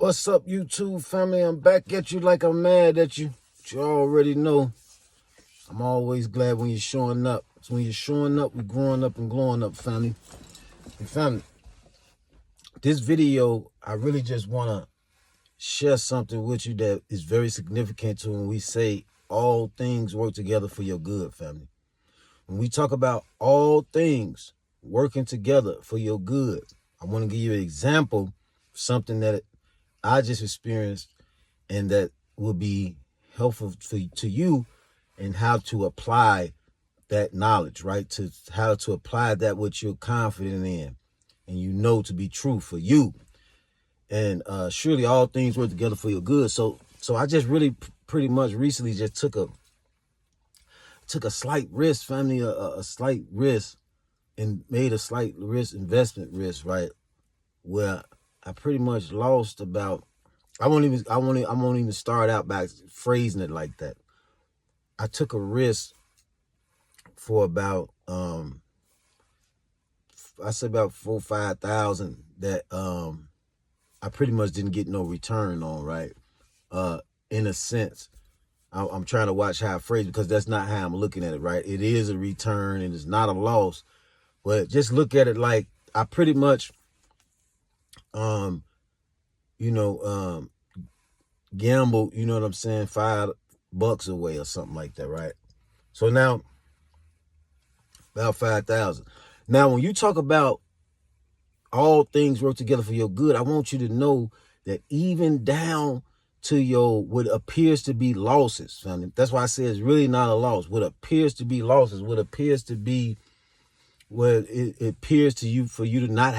What's up, YouTube family? I'm back at you like I'm mad at you. But you already know I'm always glad when you're showing up. So when you're showing up, we're growing up and glowing up, family. And family, this video, I really just want to share something with you that is very significant to when we say all things work together for your good, family. When we talk about all things working together for your good, I want to give you an example of something that I just experienced and that will be helpful to you and how to apply that knowledge, right? To how to apply that which you're confident in and you know to be true for you. And surely all things work together for your good. So I just really pretty much recently just took a slight risk, family, a slight risk, and made a slight investment risk, right? Where I pretty much lost about, I won't even start out by phrasing it like that. I took a risk for about, I said about 4,000 or 5,000 that I pretty much didn't get no return on, right? In a sense, I'm trying to watch how I phrase it because that's not how I'm looking at it, right? It is a return and it's not a loss, but just look at it like I pretty much, gamble, you know what I'm saying, $5 away or something like that, right? So now, about 5,000. Now, when you talk about all things work together for your good, I want you to know that even down to your what appears to be losses, family. That's why I say it's really not a loss. What appears to be losses, what appears to be where it appears to you for you to not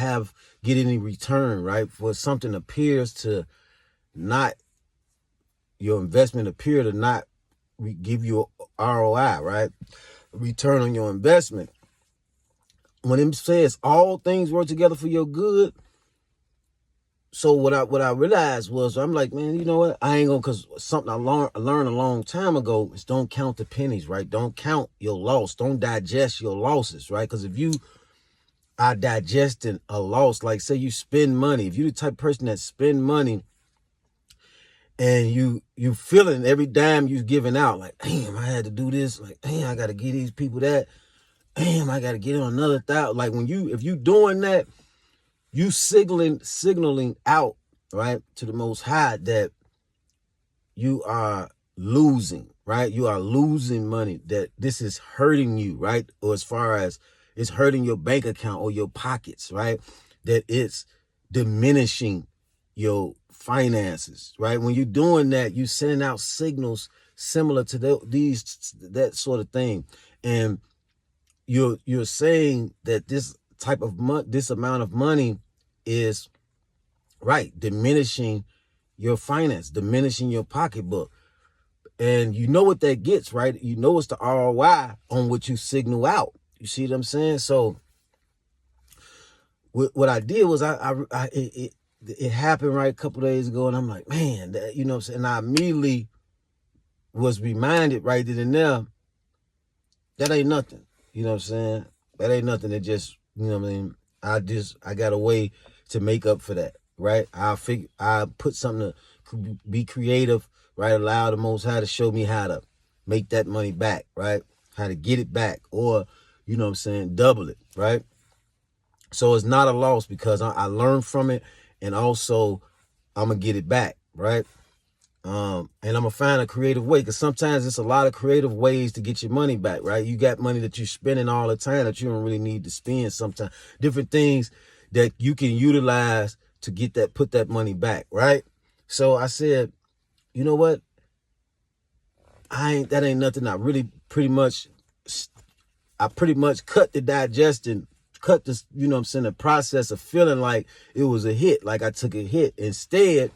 get any return, right? For something appears to not, your investment appear to not give you ROI, right? Return on your investment. When it says all things work together for your good, so what I realized was, I'm like, man, you know what? I ain't gonna, because something I learned a long time ago is don't count the pennies, right? Don't count your loss. Don't digest your losses, right? Because if you are digesting a loss, like say you spend money, if you're the type of person that spend money and you feeling every dime you're giving out, like, damn, I had to do this, like, damn, I got to give these people that, damn, I got to get on another $1,000. Like if you doing that, you signaling out, right, to the Most High that you are losing, right? You are losing money, that this is hurting you, right? Or as far as it's hurting your bank account or your pockets, right? That it's diminishing your finances, right? When you're doing that, you're sending out signals similar to that sort of thing. And you're saying that this amount of money is, right, diminishing your finance, diminishing your pocketbook. And you know what that gets, right? You know it's the ROI on what you signal out. You see what I'm saying? So what I did was it happened right a couple days ago, and I'm like, man, that, you know what I'm saying? And I immediately was reminded right then and there, that ain't nothing. You know what I'm saying? That ain't nothing. It just, you know what I mean? I got a way to make up for that, right? I put something to be creative, right? Allow the Most High to show me how to make that money back, right? How to get it back, or, you know what I'm saying, double it, right? So it's not a loss because I learned from it, and also I'm going to get it back, right? And I'm going to find a creative way, because sometimes it's a lot of creative ways to get your money back, right? You got money that you're spending all the time that you don't really need to spend sometimes. Different things that you can utilize to put that money back, right? So I said, you know what? That ain't nothing. I pretty much cut the digestion, cut this, you know what I'm saying, the process of feeling like it was a hit, like I took a hit. Instead,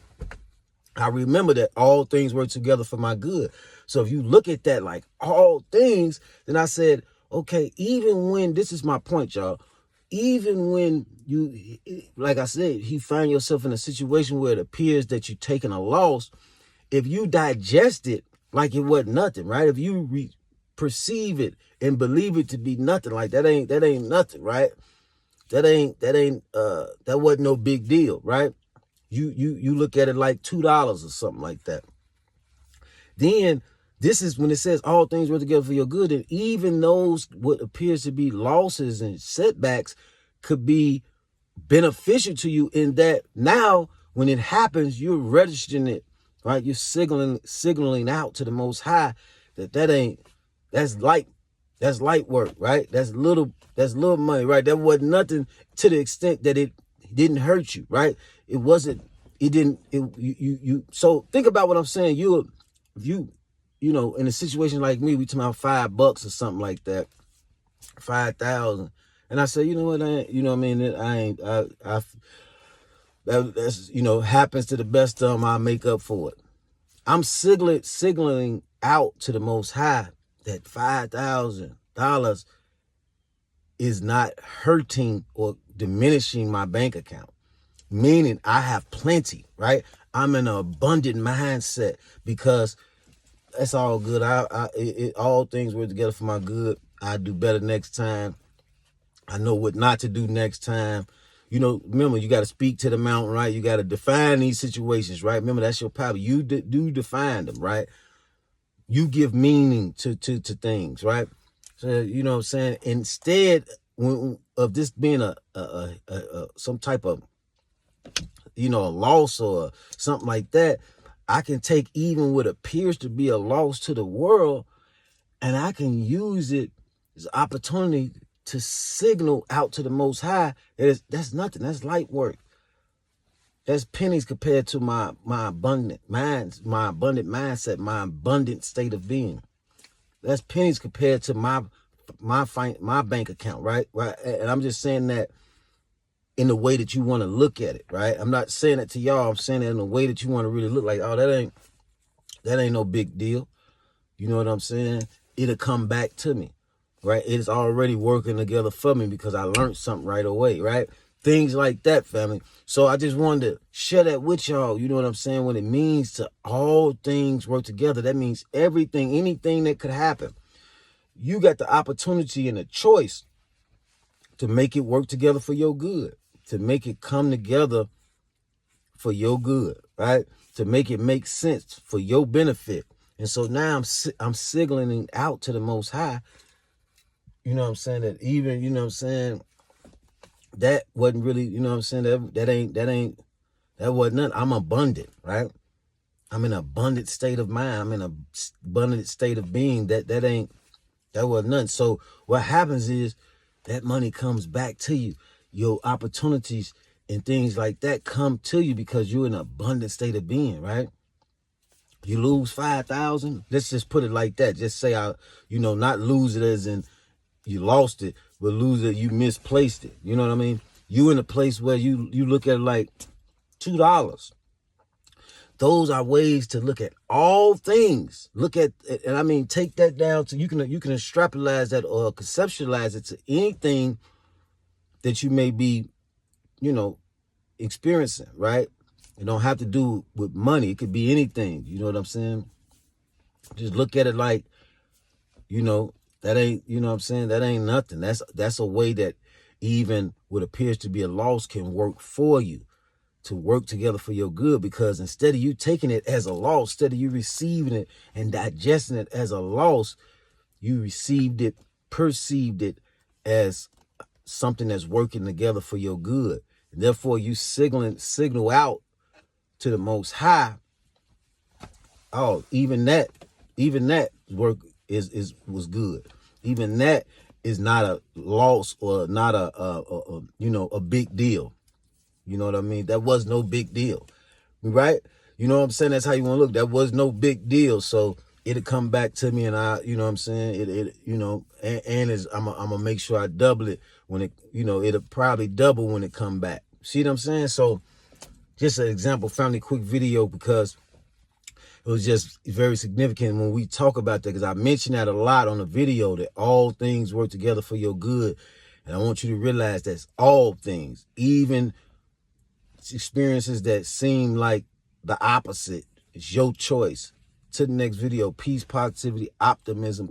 I remember that all things work together for my good. So if you look at that like all things, then I said, okay, even when, this is my point, y'all, even when you, like I said, you find yourself in a situation where it appears that you're taking a loss, if you digest it like it wasn't nothing, right? If you perceive it and believe it to be nothing, like that ain't nothing, right? That wasn't no big deal, right? you look at it like $2 or something like that. Then this is when it says all things work together for your good, and even those what appears to be losses and setbacks could be beneficial to you, in that now when it happens, you're registering it, right? You're signaling out to the Most High that's light work, right? That's little money, right? That wasn't nothing, to the extent that it didn't hurt you, right? So think about what I'm saying. If you know, in a situation like me, we talking about $5 or something like that, 5,000. And I say, you know what, that's, happens to the best of them, I make up for it. I'm signaling out to the Most High that $5,000 is not hurting or diminishing my bank account, meaning I have plenty, right? I'm in an abundant mindset, because that's all good. All things work together for my good. I do better next time. I know what not to do next time. Remember, you got to speak to the mountain, right? You got to define these situations, right? Remember, that's your power. You do define them, right? You give meaning to things, right? So, you know what I'm saying? Instead of this being some type of, a loss or something like that, I can take even what appears to be a loss to the world, and I can use it as an opportunity to signal out to the Most High that that's nothing. That's light work. That's pennies compared to my abundant mindset, my abundant state of being. That's pennies compared to my bank account, right? Right. And I'm just saying that in the way that you want to look at it, right? I'm not saying it to y'all. I'm saying it in the way that you want to really look, like, oh, that ain't no big deal. You know what I'm saying? It'll come back to me, right? It's already working together for me because I learned something right away, right? Things like that, family. So I just wanted to share that with y'all. You know what I'm saying? When it means to all things work together, that means everything, anything that could happen. You got the opportunity and the choice to make it work together for your good, to make it come together for your good, right? To make it make sense for your benefit. And so now I'm signaling out to the Most High, you know what I'm saying, that even, you know what I'm saying, that wasn't really, you know what I'm saying, that wasn't nothing. I'm abundant, right? I'm in an abundant state of mind. I'm in an abundant state of being. That wasn't nothing. So what happens is that money comes back to you. Your opportunities and things like that come to you because you're in an abundant state of being, right? You lose 5,000. Let's just put it like that. Just say, not lose it as in you lost it, but lose it, you misplaced it. You know what I mean? You in a place where you look at it like $2. Those are ways to look at all things. Look at, and I mean, take that down to, you can extrapolate that or conceptualize it to anything that you may be, experiencing, right? It don't have to do with money. It could be anything. You know what I'm saying? Just look at it like, that ain't, you know what I'm saying? That ain't nothing. That's a way that even what appears to be a loss can work for you, to work together for your good, because instead of you taking it as a loss, instead of you receiving it and digesting it as a loss, you perceived it as something that's working together for your good. And therefore you signal out to the Most High, oh, even that work was good. Even that is not a loss or not a big deal. You know what I mean? That was no big deal, right? You know what I'm saying? That's how you want to look. That was no big deal. So it'll come back to me, and you know what I'm saying? I'm gonna make sure I double it when it, it'll probably double when it come back. See what I'm saying? So just an example, family, quick video, because it was just very significant when we talk about that, because I mentioned that a lot on the video, that all things work together for your good. And I want you to realize that's all things, even experiences that seem like the opposite. It's your choice. To the next video, peace, positivity, optimism.